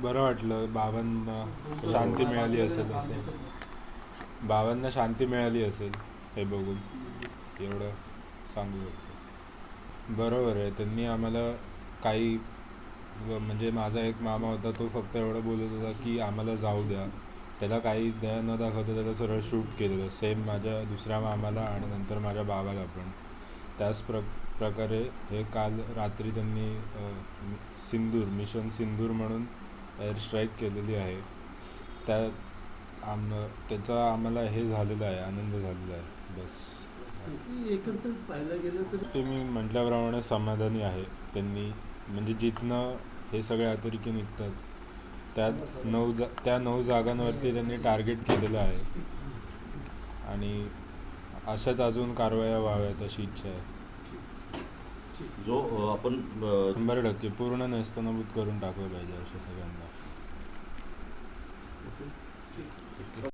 बरं वाटलं. बाबांना शांती मिळाली असेल असं, बाबांना शांती मिळाली असेल हे बघून, एवढं सांगू शकतो. बरोबर आहे, त्यांनी आम्हाला काही म्हणजे माझा एक मामा होता, तो फक्त एवढं बोलत होता की आम्हाला जाऊ द्या, त्याला काही दया न दाखवता त्याला सरळ शूट केलेलं. सेम माझ्या दुसऱ्या मामाला आणि नंतर माझ्या बाबाला पण त्याच प्रकारे हे काल रात्री त्यांनी सिंदूर मिशन सिंदूर म्हणून एअर स्ट्राईक केलेली आहे. त्या त्याचा आम्हाला हे झालेला आहे, आनंद झालेला आहे. बस एकंदरीत पाहायला गेलं तर ते मी म्हटल्याप्रमाणे समाधानी आहे. त्यांनी म्हणजे जिथनं हे सगळे अतिरेकी निघतात त्या 9 जागांवरती त्यांनी टार्गेट केलेलं आहे आणि अशाच अजून कारवाया व्हाव्यात अशी इच्छा आहे. जो आपण 100% पूर्ण नेस्तनाबूत करून टाकलं पाहिजे अशा सगळ्यांना.